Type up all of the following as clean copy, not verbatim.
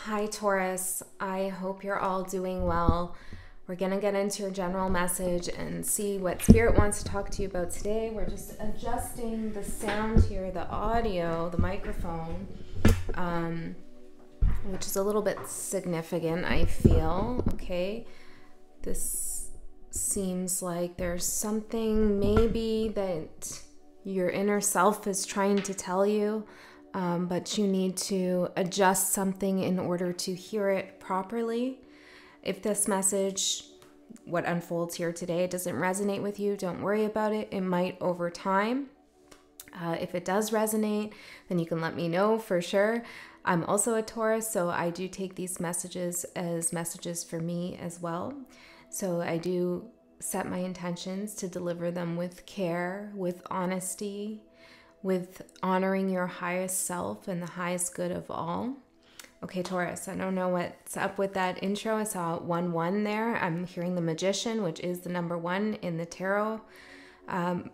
Hi, Taurus. I hope you're all doing well. We're going to get into your general message and see what Spirit wants to talk to you about today. We're just adjusting the sound here, the audio, the microphone, which is a little bit significant, I feel. Okay. This seems like there's something maybe that your inner self is trying to tell you. But you need to adjust something in order to hear it properly. If this message, what unfolds here today, doesn't resonate with you, don't worry about it. It might over time. If it does resonate, then you can let me know for sure. I'm also a Taurus, so I do take these messages as messages for me as well. So I do set my intentions to deliver them with care, with honesty, with honoring your highest self and the highest good of all. Okay, Taurus, I don't know what's up with that intro. I saw 1-1 there. I'm hearing the Magician, which is the number 1 in the tarot.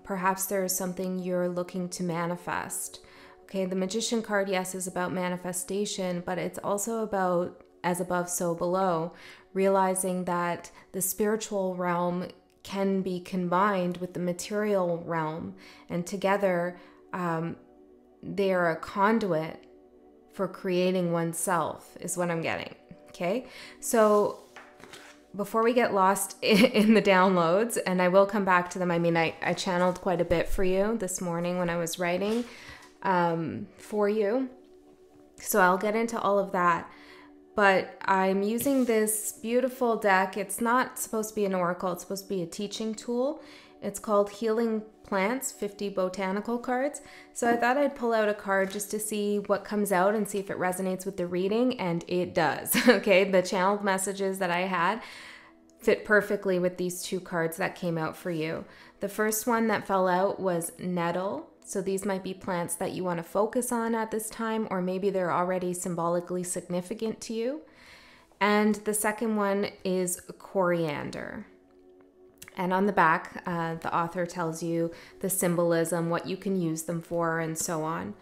Perhaps there is something you're looking to manifest. Okay, the Magician card, yes, is about manifestation, but it's also about as above, so below, realizing that the spiritual realm can be combined with the material realm, and together they are a conduit for creating oneself, is what I'm getting. Okay, so before we get lost in the downloads, and I will come back to them. I mean, I channeled quite a bit for you this morning when I was writing for you, so I'll get into all of that. But I'm using this beautiful deck. It's not supposed to be an oracle. It's supposed to be a teaching tool. It's called Healing Plants, 50 botanical cards. So I thought I'd pull out a card just to see what comes out and see if it resonates with the reading, and it does. Okay, the channeled messages that I had fit perfectly with these 2 cards that came out for you. The first one that fell out was nettle. So these might be plants that you want to focus on at this time, or maybe they're already symbolically significant to you. And the second one is coriander. And on the back, the author tells you the symbolism, what you can use them for, and so on.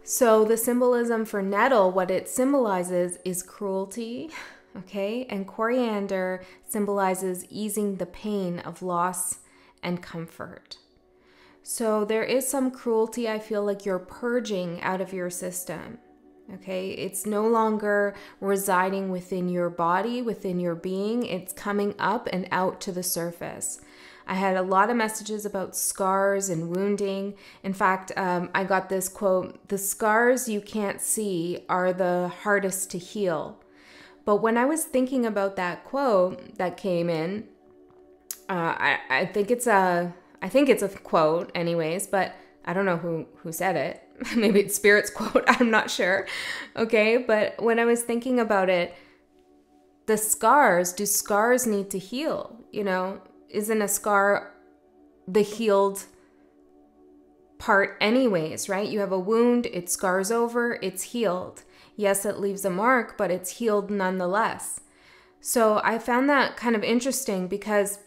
So the symbolism for nettle, what it symbolizes is cruelty, okay? And coriander symbolizes easing the pain of loss and comfort. So there is some cruelty I feel like you're purging out of your system. Okay, it's no longer residing within your body, within your being. It's coming up and out to the surface. I had a lot of messages about scars and wounding. In fact, I got this quote: "The scars you can't see are the hardest to heal." But when I was thinking about that quote that came in, I think it's a quote anyways, but I don't know who said it. Maybe it's Spirit's quote. I'm not sure. Okay. But when I was thinking about it, do scars need to heal? You know, isn't a scar the healed part anyways, right? You have a wound, it scars over, it's healed. Yes, it leaves a mark, but it's healed nonetheless. So I found that kind of interesting because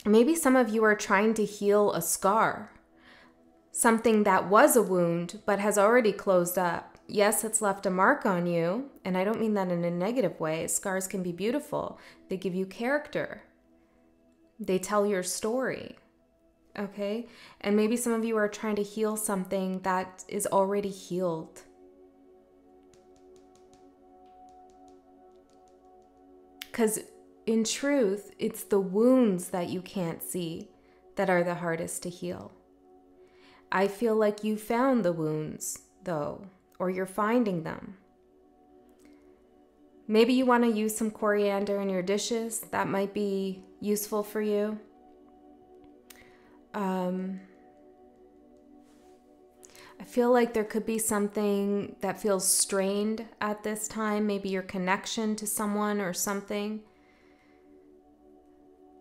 maybe some of you are trying to heal a scar. Something that was a wound, but has already closed up. Yes, it's left a mark on you, and I don't mean that in a negative way. Scars can be beautiful. They give you character. They tell your story, okay? And maybe some of you are trying to heal something that is already healed. Because in truth, it's the wounds that you can't see that are the hardest to heal. I feel like you found the wounds, though, or you're finding them. Maybe you want to use some coriander in your dishes. That might be useful for you. I feel like there could be something that feels strained at this time, maybe your connection to someone or something.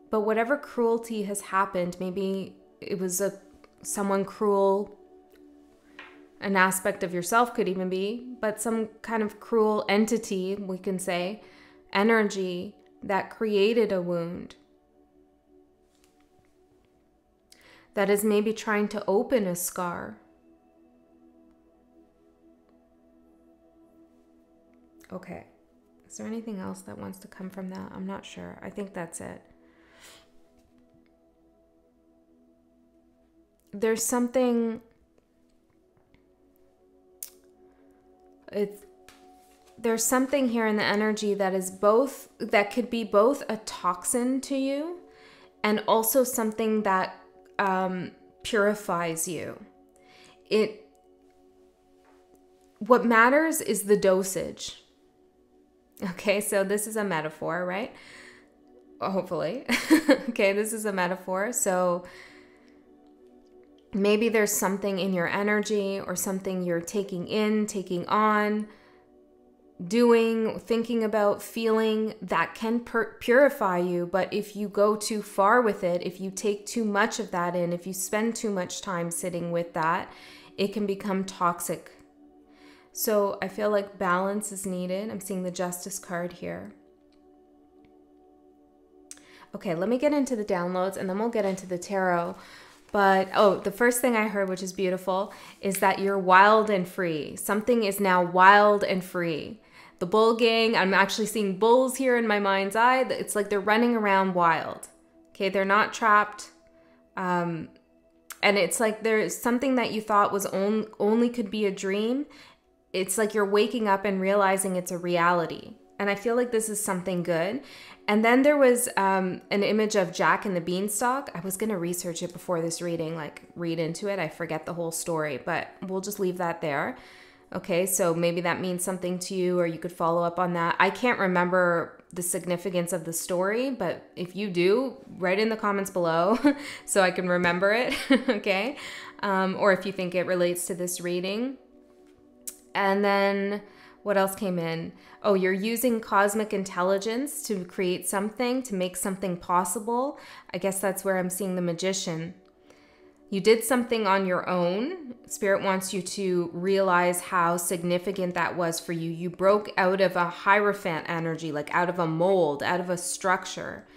But whatever cruelty has happened, maybe it was someone cruel, an aspect of yourself could even be, but some kind of cruel entity, we can say, energy that created a wound, that is maybe trying to open a scar. Okay. Is there anything else that wants to come from that? I'm not sure. I think that's it. There's something... There's something here in the energy that is both... that could be both a toxin to you and also something that purifies you. What matters is the dosage. Okay, so this is a metaphor, right? Hopefully. Okay, this is a metaphor. So maybe there's something in your energy or something you're taking in, taking on, doing, thinking about, feeling that can purify you. But if you go too far with it, if you take too much of that in, if you spend too much time sitting with that, it can become toxic. So I feel like balance is needed. I'm seeing the Justice card here. Okay, let me get into the downloads and then we'll get into the tarot. But, the first thing I heard, which is beautiful, is that you're wild and free. Something is now wild and free. The bull gang, I'm actually seeing bulls here in my mind's eye. It's like they're running around wild. Okay, they're not trapped. And it's like there's something that you thought was only could be a dream. It's like you're waking up and realizing it's a reality. And I feel like this is something good. And then there was an image of Jack and the Beanstalk. I was going to research it before this reading, like read into it. I forget the whole story, but we'll just leave that there. Okay, so maybe that means something to you or you could follow up on that. I can't remember the significance of the story, but if you do, write in the comments below so I can remember it, okay? Or if you think it relates to this reading. And then what else came in? Oh, you're using cosmic intelligence to create something, to make something possible. I guess that's where I'm seeing the Magician. You did something on your own. Spirit wants you to realize how significant that was for you. You broke out of a Hierophant energy, like out of a mold, out of a structure.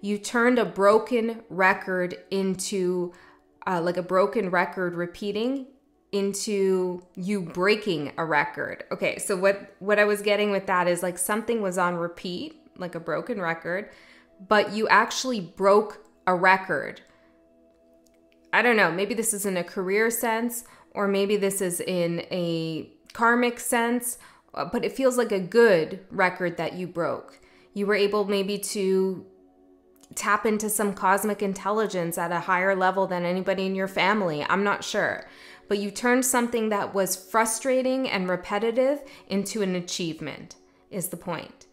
You turned a broken record into like a broken record repeating into you breaking a record. Okay, so what I was getting with that is like something was on repeat, like a broken record, but you actually broke a record. I don't know, maybe this is in a career sense, or maybe this is in a karmic sense, but it feels like a good record that you broke. You were able maybe to tap into some cosmic intelligence at a higher level than anybody in your family. I'm not sure. But you turned something that was frustrating and repetitive into an achievement, is the point.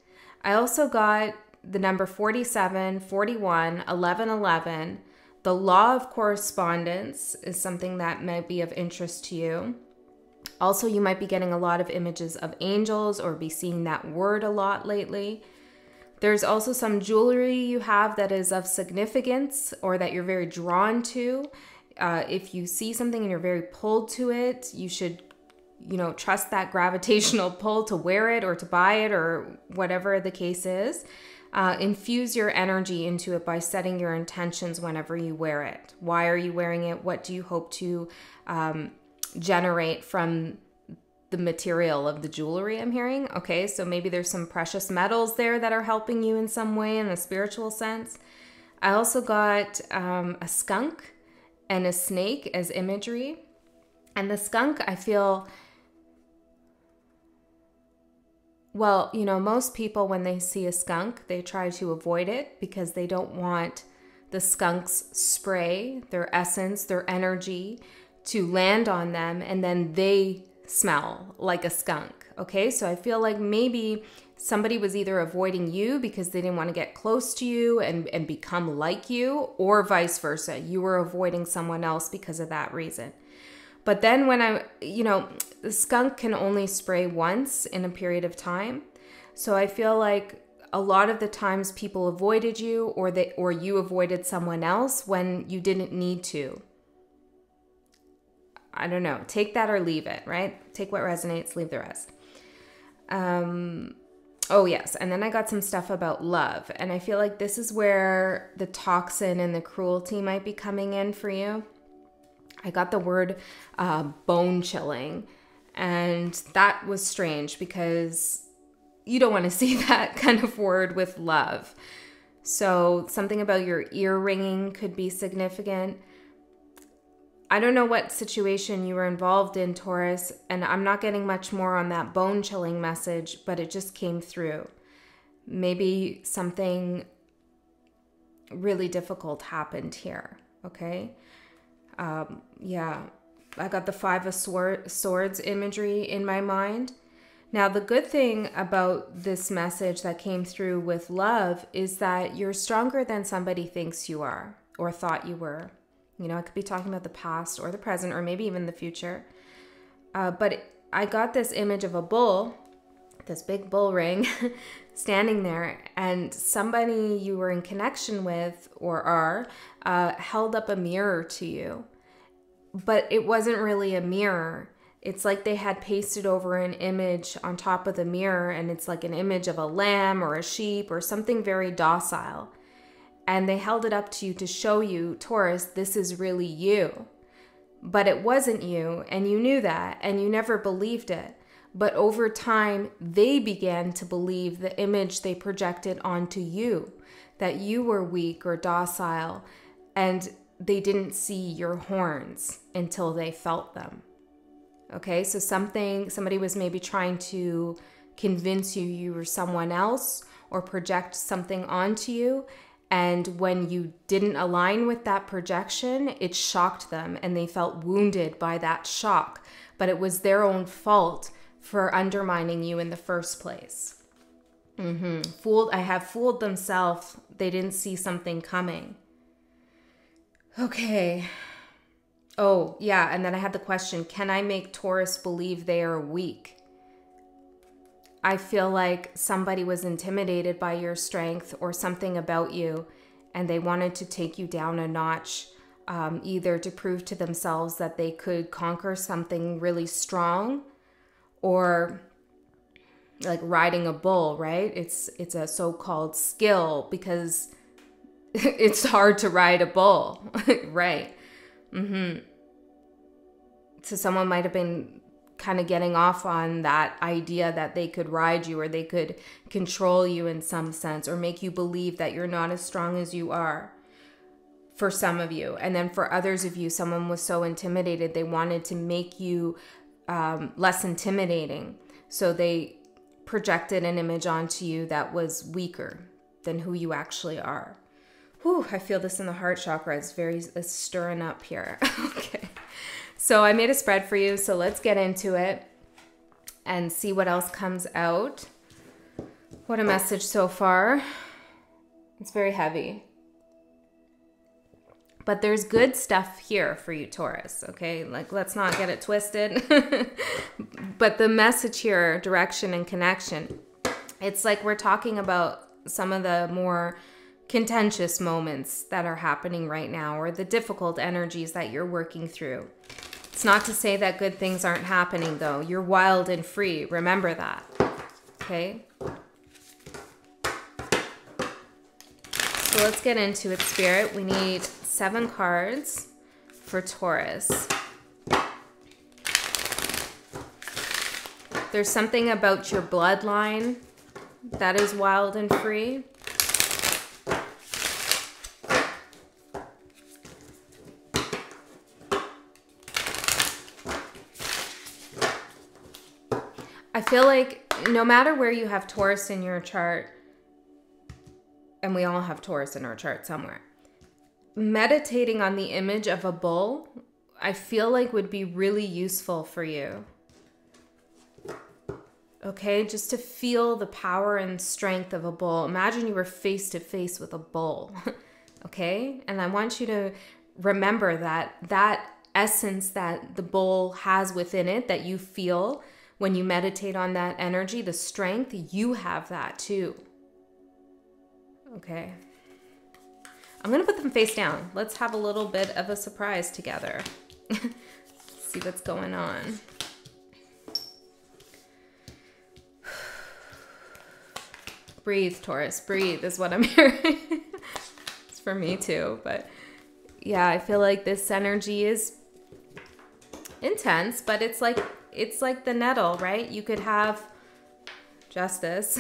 I also got the number 47, 41, 1111. The law of correspondence is something that might be of interest to you. Also, you might be getting a lot of images of angels or be seeing that word a lot lately. There's also some jewelry you have that is of significance or that you're very drawn to. If you see something and you're very pulled to it, you should, trust that gravitational pull to wear it or to buy it or whatever the case is. Infuse your energy into it by setting your intentions whenever you wear it. Why are you wearing it? What do you hope to generate from the material of the jewelry I'm hearing? Okay, so maybe there's some precious metals there that are helping you in some way in a spiritual sense. I also got a skunk and a snake as imagery. And the skunk, I feel, well, most people when they see a skunk, they try to avoid it because they don't want the skunk's spray, their essence, their energy to land on them and then they smell like a skunk. Okay, so I feel like maybe somebody was either avoiding you because they didn't want to get close to you and become like you, or vice versa. You were avoiding someone else because of that reason. But then when the skunk can only spray once in a period of time. So I feel like a lot of the times people avoided you or you avoided someone else when you didn't need to. I don't know. Take that or leave it, right? Take what resonates, leave the rest. Oh, yes. And then I got some stuff about love. And I feel like this is where the toxin and the cruelty might be coming in for you. I got the word bone chilling. And that was strange because you don't want to see that kind of word with love. So something about your ear ringing could be significant. I don't know what situation you were involved in, Taurus, and I'm not getting much more on that bone-chilling message, but it just came through. Maybe something really difficult happened here, okay? Yeah, I got the Five of Swords imagery in my mind. Now, the good thing about this message that came through with love is that you're stronger than somebody thinks you are or thought you were. You know, I could be talking about the past or the present or maybe even the future. But I got this image of a bull, this big bull ring, standing there, and somebody you were in connection with or are held up a mirror to you. But it wasn't really a mirror. It's like they had pasted over an image on top of the mirror, and it's like an image of a lamb or a sheep or something very docile. And they held it up to you to show you, Taurus, this is really you. But it wasn't you, and you knew that, and you never believed it. But over time, they began to believe the image they projected onto you, that you were weak or docile, and they didn't see your horns until they felt them. Okay, so somebody was maybe trying to convince you you were someone else or project something onto you. And when you didn't align with that projection, it shocked them and they felt wounded by that shock. But it was their own fault for undermining you in the first place. I have fooled themselves. They didn't see something coming. Okay. Oh, yeah. And then I had the question, can I make Taurus believe they are weak? I feel like somebody was intimidated by your strength or something about you, and they wanted to take you down a notch, either to prove to themselves that they could conquer something really strong, or like riding a bull, right? It's a so-called skill because it's hard to ride a bull, right? So someone might have been kind of getting off on that idea that they could ride you or they could control you in some sense or make you believe that you're not as strong as you are for some of you. And then for others of you, someone was so intimidated, they wanted to make you less intimidating. So they projected an image onto you that was weaker than who you actually are. Whew, I feel this in the heart chakra. It's stirring up here. Okay. So I made a spread for you. So let's get into it and see what else comes out. What a message so far. It's very heavy. But there's good stuff here for you, Taurus, okay? Like, let's not get it twisted. But the message here, direction and connection, it's like we're talking about some of the more contentious moments that are happening right now or the difficult energies that you're working through. It's not to say that good things aren't happening, though. You're wild and free. Remember that, okay? So let's get into it, Spirit. We need 7 cards for Taurus. There's something about your bloodline that is wild and free. I feel like no matter where you have Taurus in your chart, and we all have Taurus in our chart somewhere, meditating on the image of a bull, I feel like would be really useful for you. Okay, just to feel the power and strength of a bull. Imagine you were face to face with a bull. Okay, and I want you to remember that essence that the bull has within it, that you feel when you meditate on that energy, the strength, you have that too. Okay. I'm going to put them face down. Let's have a little bit of a surprise together. See what's going on. Breathe, Taurus. Breathe is what I'm hearing. It's for me too. But yeah, I feel like this energy is intense, but it's like the nettle, right? You could have justice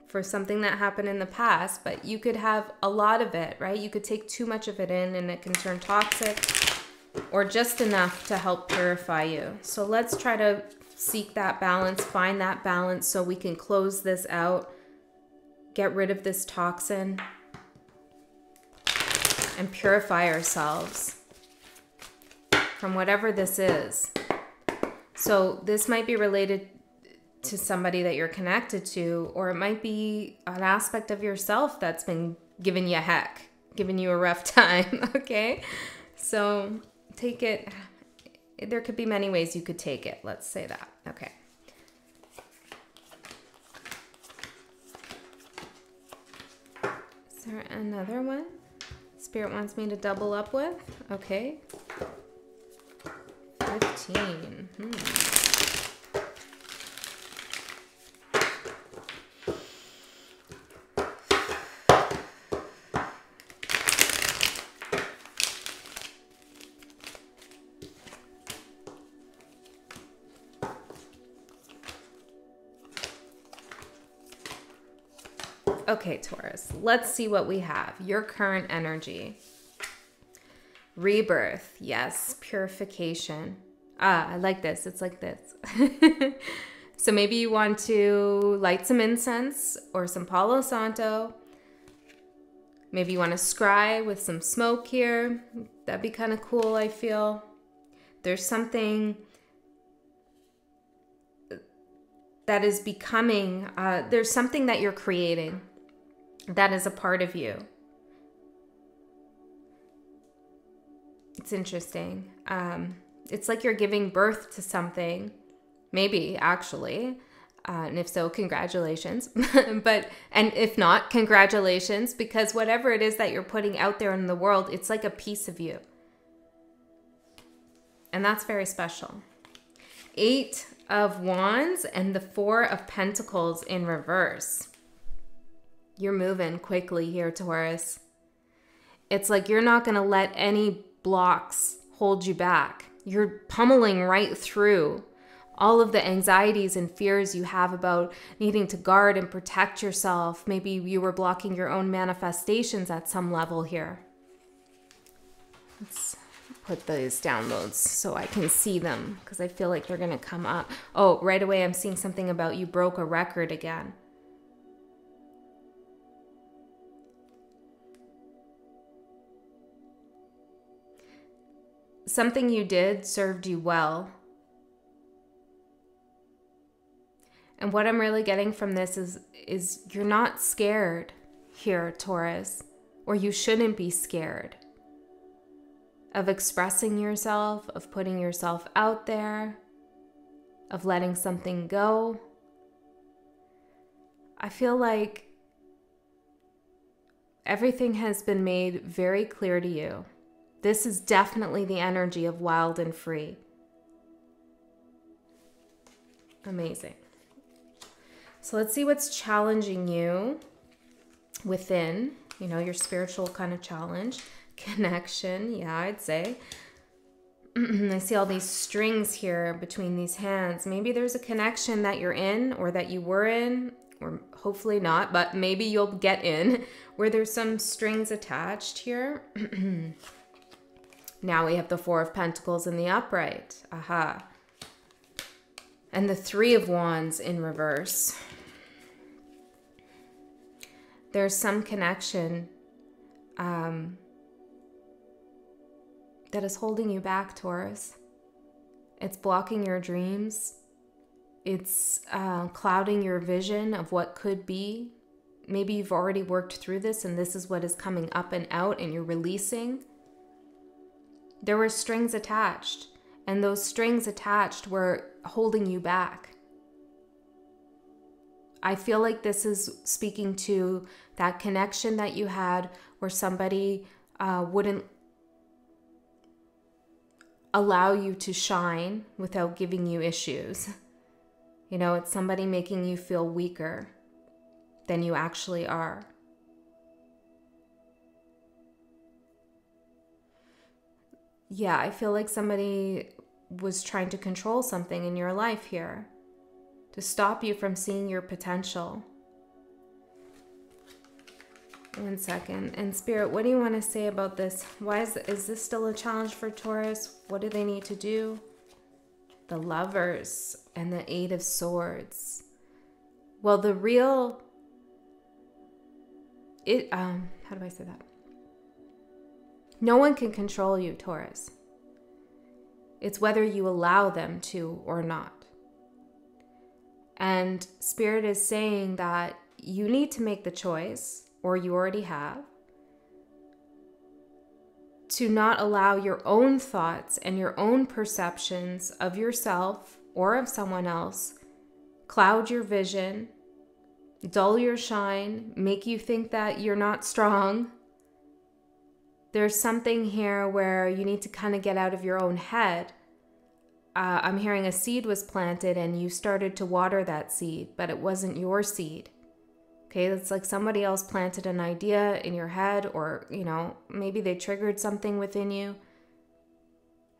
for something that happened in the past, but you could have a lot of it, right? You could take too much of it in and it can turn toxic, or just enough to help purify you. So let's try to seek that balance, find that balance so we can close this out, get rid of this toxin, and purify ourselves from whatever this is. So this might be related to somebody that you're connected to, or it might be an aspect of yourself that's been giving you heck, giving you a rough time, okay? So take it, there could be many ways you could take it, let's say that, okay. Is there another one Spirit wants me to double up with? Okay. 15. Okay, Taurus, let's see what we have. Your current energy. Rebirth, yes. Purification. Ah, I like this. It's like this. So maybe you want to light some incense or some Palo Santo. Maybe you want to scry with some smoke here. That'd be kind of cool, I feel. There's something that is becoming, there's something that you're creating that is a part of you. It's interesting. It's like you're giving birth to something, maybe actually, and if so, congratulations. And if not, congratulations, because whatever it is that you're putting out there in the world, it's like a piece of you. And that's very special. 8 of Wands and the 4 of Pentacles in reverse. You're moving quickly here, Taurus. It's like you're not going to let any blocks hold you back. You're pummeling right through all of the anxieties and fears you have about needing to guard and protect yourself. Maybe you were blocking your own manifestations at some level here. Let's put those downloads so I can see them, because I feel like they're going to come up. Oh, right away I'm seeing something about you broke a record again. Something you did served you well. And what I'm really getting from this is you're not scared here, Taurus, or you shouldn't be scared of expressing yourself, of putting yourself out there, of letting something go. I feel like everything has been made very clear to you. This is definitely the energy of wild and free. Amazing. So let's see what's challenging you within, your spiritual kind of challenge. Connection, yeah, I'd say. I see all these strings here between these hands. Maybe there's a connection that you're in, or that you were in, or hopefully not, but maybe you'll get in, where there's some strings attached here. Now we have the 4 of Pentacles in the upright. Aha. And the 3 of Wands in reverse. There's some connection that is holding you back, Taurus. It's blocking your dreams. It's clouding your vision of what could be. Maybe you've already worked through this and this is what is coming up and out and you're releasing. There were strings attached, and those strings attached were holding you back. I feel like this is speaking to that connection that you had where somebody wouldn't allow you to shine without giving you issues. It's somebody making you feel weaker than you actually are. Yeah, I feel like somebody was trying to control something in your life here, to stop you from seeing your potential. One second. And Spirit, what do you want to say about this? Why is this still a challenge for Taurus? What do they need to do? The Lovers and the Eight of Swords. Well, the real... how do I say that? No one can control you, Taurus. It's whether you allow them to or not. And Spirit is saying that you need to make the choice, or you already have, to not allow your own thoughts and your own perceptions of yourself or of someone else cloud your vision, dull your shine, make you think that you're not strong. There's something here where you need to kind of get out of your own head. I'm hearing a seed was planted and you started to water that seed, but it wasn't your seed. Okay, it's like somebody else planted an idea in your head, or, you know, maybe they triggered something within you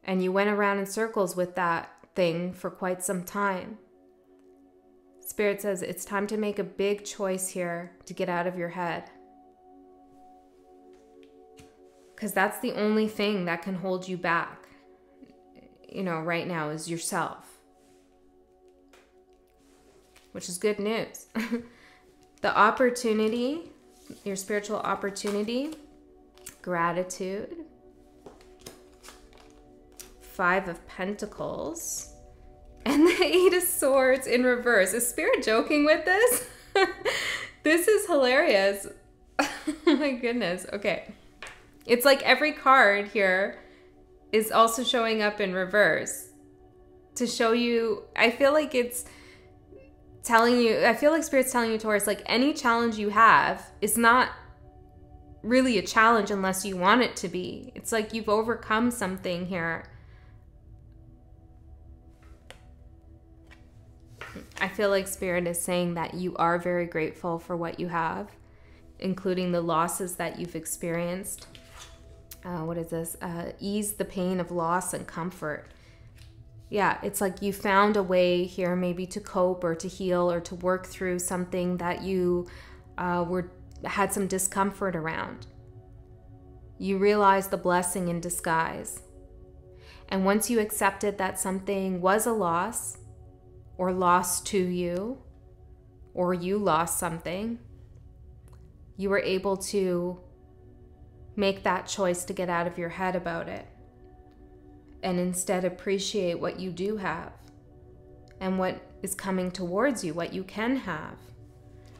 and you went around in circles with that thing for quite some time. Spirit says it's time to make a big choice here to get out of your head. Because that's the only thing that can hold you back, you know, right now is yourself. Which is good news. The opportunity, your spiritual opportunity, gratitude, 5 of Pentacles, and the 8 of Swords in reverse. Is Spirit joking with this? This is hilarious. Oh my goodness. Okay. It's like every card here is also showing up in reverse to show you, I feel like it's telling you, I feel like Spirit's telling you, Taurus, like any challenge you have is not really a challenge unless you want it to be. It's like you've overcome something here. I feel like Spirit is saying that you are very grateful for what you have, including the losses that you've experienced. What is this? Ease the pain of loss and comfort. Yeah, it's like you found a way here maybe to cope or to heal or to work through something that you had some discomfort around. You realized the blessing in disguise. And once you accepted that something was a loss or lost to you, or you lost something, you were able to make that choice to get out of your head about it and instead appreciate what you do have and what is coming towards you, what you can have,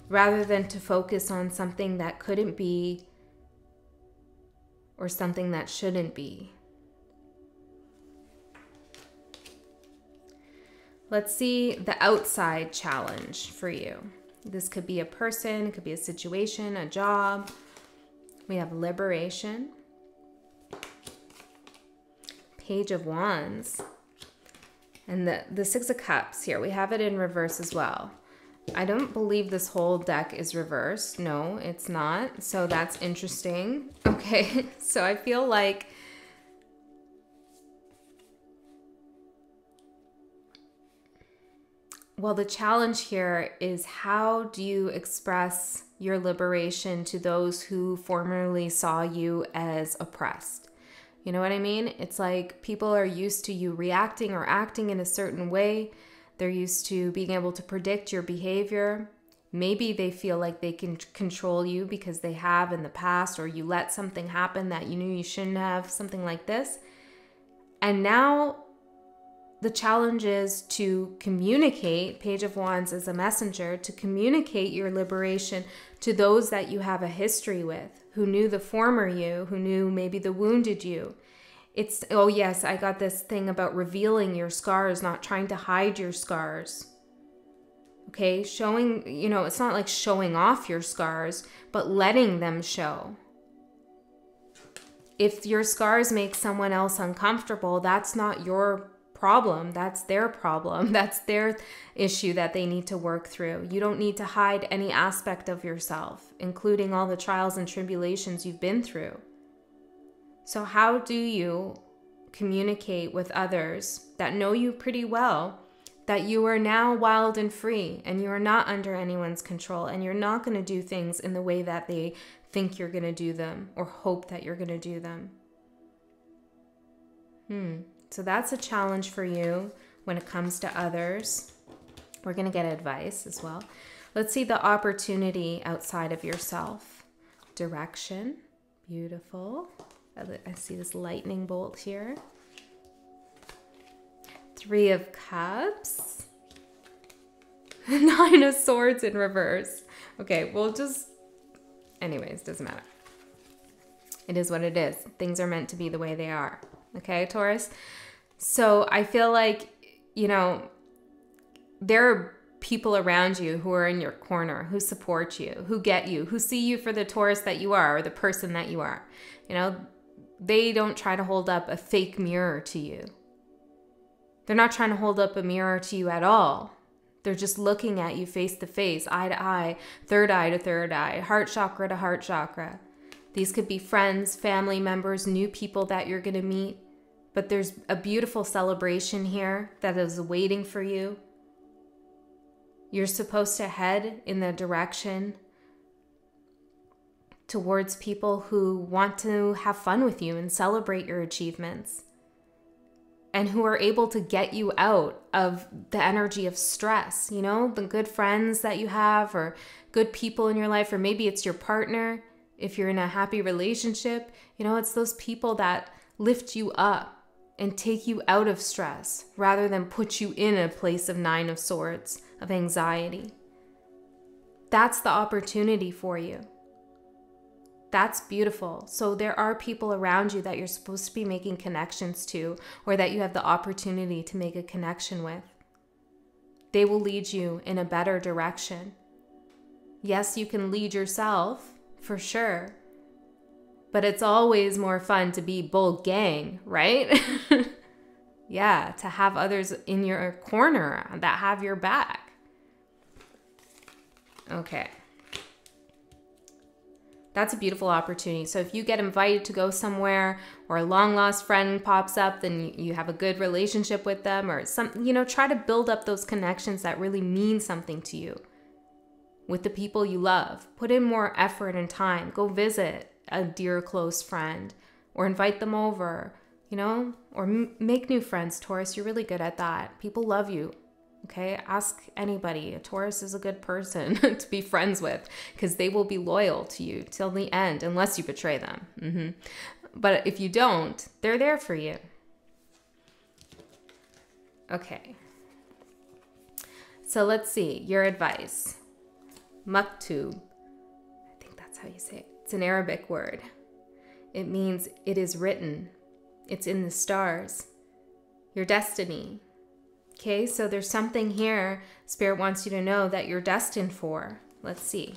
rather than to focus on something that couldn't be or something that shouldn't be. Let's see the outside challenge for you. This could be a person, it could be a situation, a job. We have liberation, Page of Wands, and the 6 of Cups here. We have it in reverse as well. I don't believe this whole deck is reversed. No, it's not. So that's interesting. Okay, so I feel like well, the challenge here is how do you express your liberation to those who formerly saw you as oppressed? You know what I mean? It's like people are used to you reacting or acting in a certain way. They're used to being able to predict your behavior. Maybe they feel like they can control you because they have in the past, or you let something happen that you knew you shouldn't have, something like this. And now the challenge is to communicate, Page of Wands as a messenger, to communicate your liberation to those that you have a history with, who knew the former you, who knew maybe the wounded you. It's, oh yes, I got this thing about revealing your scars, not trying to hide your scars. Okay, showing, you know, it's not like showing off your scars, but letting them show. If your scars make someone else uncomfortable, that's not your problem. That's their problem. That's their issue that they need to work through. You don't need to hide any aspect of yourself, including all the trials and tribulations you've been through. So how do you communicate with others that know you pretty well, that you are now wild and free and you are not under anyone's control and you're not going to do things in the way that they think you're going to do them or hope that you're going to do them. So that's a challenge for you when it comes to others. We're going to get advice as well. Let's see the opportunity outside of yourself. Direction. Beautiful. I see this lightning bolt here. 3 of Cups. 9 of Swords in reverse. Okay, we'll just... Anyways, doesn't matter. It is what it is. Things are meant to be the way they are. Okay, Taurus? So I feel like, you know, there are people around you who are in your corner, who support you, who get you, who see you for the Taurus that you are or the person that you are. You know, they don't try to hold up a fake mirror to you. They're not trying to hold up a mirror to you at all. They're just looking at you face to face, eye to eye, third eye to third eye, heart chakra to heart chakra. These could be friends, family members, new people that you're going to meet. But there's a beautiful celebration here that is waiting for you. You're supposed to head in the direction towards people who want to have fun with you and celebrate your achievements, and who are able to get you out of the energy of stress, you know, the good friends that you have or good people in your life, or maybe it's your partner. If you're in a happy relationship, you know, it's those people that lift you up and take you out of stress rather than put you in a place of 9 of Swords, of anxiety. That's the opportunity for you. That's beautiful. So there are people around you that you're supposed to be making connections to, or that you have the opportunity to make a connection with. They will lead you in a better direction. Yes, you can lead yourself, for sure. But it's always more fun to be bull gang, right? Yeah, to have others in your corner that have your back. Okay. That's a beautiful opportunity. So if you get invited to go somewhere, or a long lost friend pops up, then you have a good relationship with them, or some, you know, try to build up those connections that really mean something to you with the people you love. Put in more effort and time. Go visit a dear close friend, or invite them over, you know, or make new friends. Taurus, you're really good at that. People love you. Okay, ask anybody. A Taurus is a good person to be friends with, because they will be loyal to you till the end, unless you betray them. But if you don't, they're there for you. Okay. So let's see, your advice. Maktub. I think that's how you say it. It's an Arabic word. It means it is written. It's in the stars. Your destiny. Okay, so there's something here Spirit wants you to know that you're destined for. Let's see.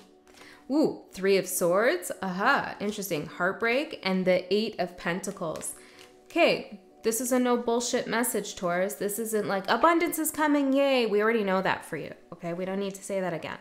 Ooh, 3 of Swords. Aha, interesting. Heartbreak and the 8 of Pentacles. Okay, this is a no bullshit message, Taurus. This isn't like abundance is coming, yay. We already know that for you, okay? We don't need to say that again.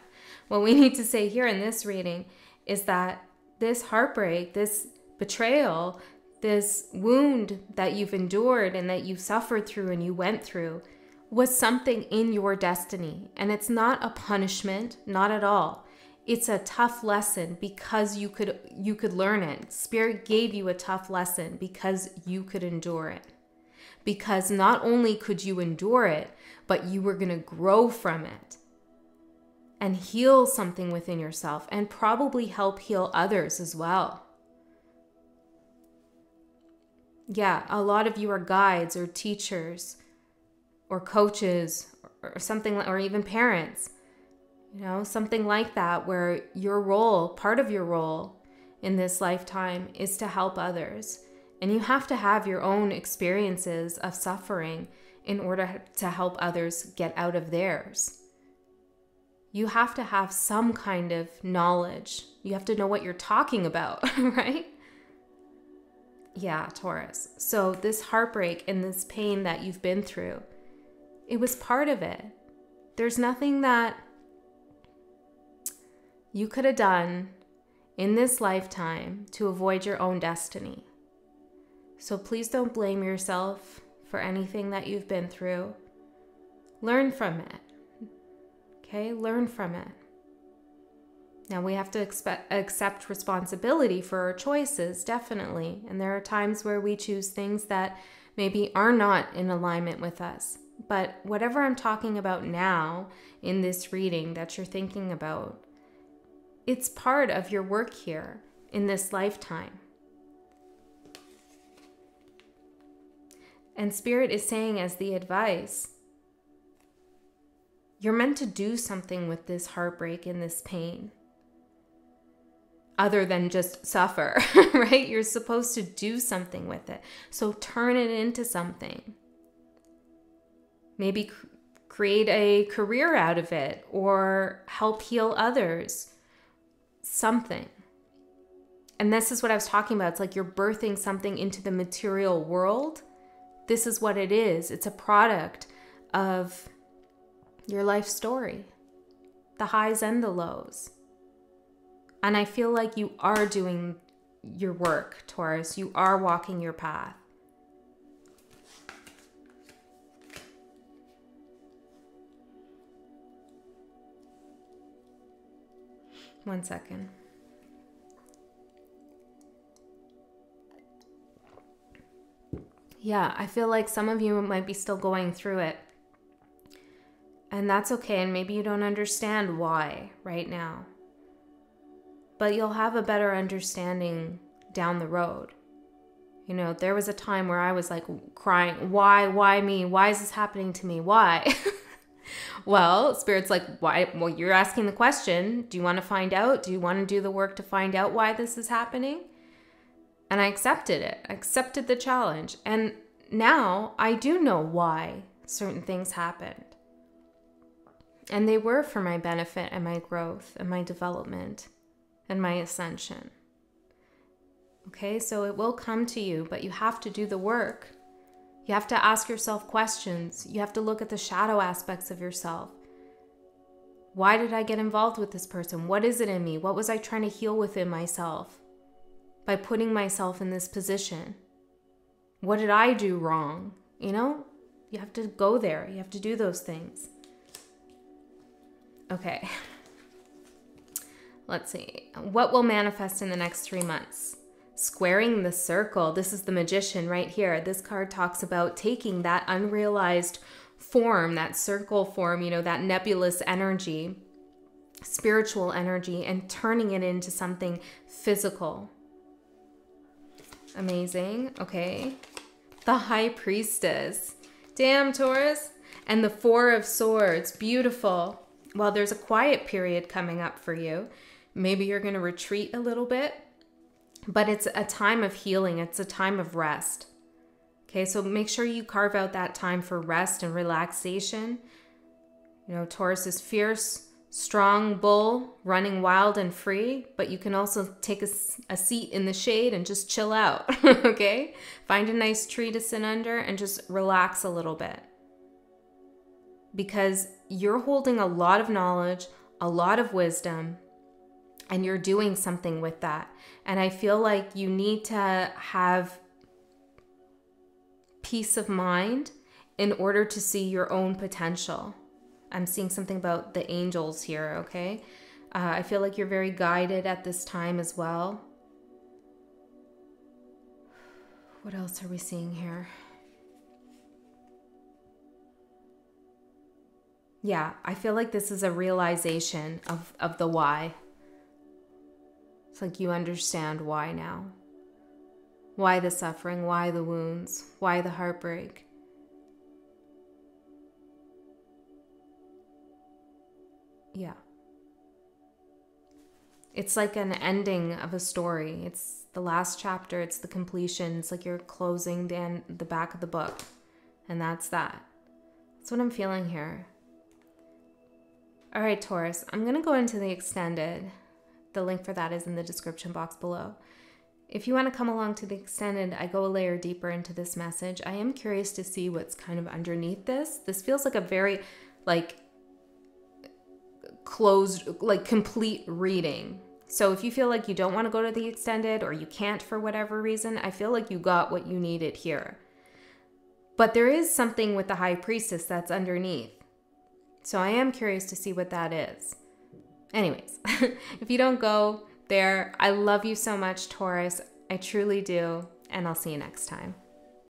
What we need to say here in this reading is that this heartbreak, this betrayal, this wound that you've endured and that you suffered through and you went through was something in your destiny. And it's not a punishment, not at all. It's a tough lesson because you could learn it. Spirit gave you a tough lesson because you could endure it. Because not only could you endure it, but you were going to grow from it and heal something within yourself, and probably help heal others as well. Yeah, a lot of you are guides or teachers or coaches or something, or even parents, you know, something like that, where your role, part of your role in this lifetime is to help others. And you have to have your own experiences of suffering in order to help others get out of theirs. You have to have some kind of knowledge. You have to know what you're talking about, right? Yeah, Taurus. So this heartbreak and this pain that you've been through, it was part of it. There's nothing that you could have done in this lifetime to avoid your own destiny. So please don't blame yourself for anything that you've been through. Learn from it. Okay, learn from it. Now we have to accept responsibility for our choices, definitely. And there are times where we choose things that maybe are not in alignment with us. But whatever I'm talking about now in this reading that you're thinking about, it's part of your work here in this lifetime. And Spirit is saying as the advice, you're meant to do something with this heartbreak and this pain. Other than just suffer, right? You're supposed to do something with it. So turn it into something. Maybe create a career out of it or help heal others. Something. And this is what I was talking about. It's like you're birthing something into the material world. This is what it is. It's a product of your life story, the highs and the lows. And I feel like you are doing your work, Taurus. You are walking your path. One second. Yeah, I feel like some of you might be still going through it. And that's okay. And maybe you don't understand why right now. But you'll have a better understanding down the road. You know, there was a time where I was like crying, why me? Why is this happening to me? Why? Well, Spirit's like, why? Well, you're asking the question. Do you want to find out? Do you want to do the work to find out why this is happening? And I accepted it. I accepted the challenge. And now I do know why certain things happened. And they were for my benefit and my growth and my development and my ascension. Okay, so it will come to you, but you have to do the work. You have to ask yourself questions. You have to look at the shadow aspects of yourself. Why did I get involved with this person? What is it in me? What was I trying to heal within myself by putting myself in this position? What did I do wrong? You know, you have to go there. You have to do those things. Okay. Let's see. What will manifest in the next 3 months? Squaring the circle. This is the Magician right here. This card talks about taking that unrealized form, that circle form, you know, that nebulous energy, spiritual energy, and turning it into something physical. Amazing. Okay. The High Priestess. Damn, Taurus. And the Four of Swords. Beautiful. Well, there's a quiet period coming up for you. Maybe you're going to retreat a little bit, but it's a time of healing. It's a time of rest. Okay, so make sure you carve out that time for rest and relaxation. You know, Taurus is fierce, strong bull, running wild and free, but you can also take a seat in the shade and just chill out, okay? Find a nice tree to sit under and just relax a little bit. Because you're holding a lot of knowledge, a lot of wisdom, and you're doing something with that. And I feel like you need to have peace of mind in order to see your own potential. I'm seeing something about the angels here, okay? I feel like you're very guided at this time as well. What else are we seeing here? Yeah, I feel like this is a realization of the why. It's like you understand why now. Why the suffering, why the wounds, why the heartbreak. Yeah. It's like an ending of a story. It's the last chapter. It's the completion. It's like you're closing the back of the book. And that's that. That's what I'm feeling here. All right, Taurus, I'm going to go into the extended. The link for that is in the description box below. If you want to come along to the extended, I go a layer deeper into this message. I am curious to see what's kind of underneath this. This feels like a very, like, closed, like, complete reading. So if you feel like you don't want to go to the extended or you can't for whatever reason, I feel like you got what you needed here. But there is something with the High Priestess that's underneath. So I am curious to see what that is. Anyways, if you don't go there, I love you so much, Taurus. I truly do. And I'll see you next time.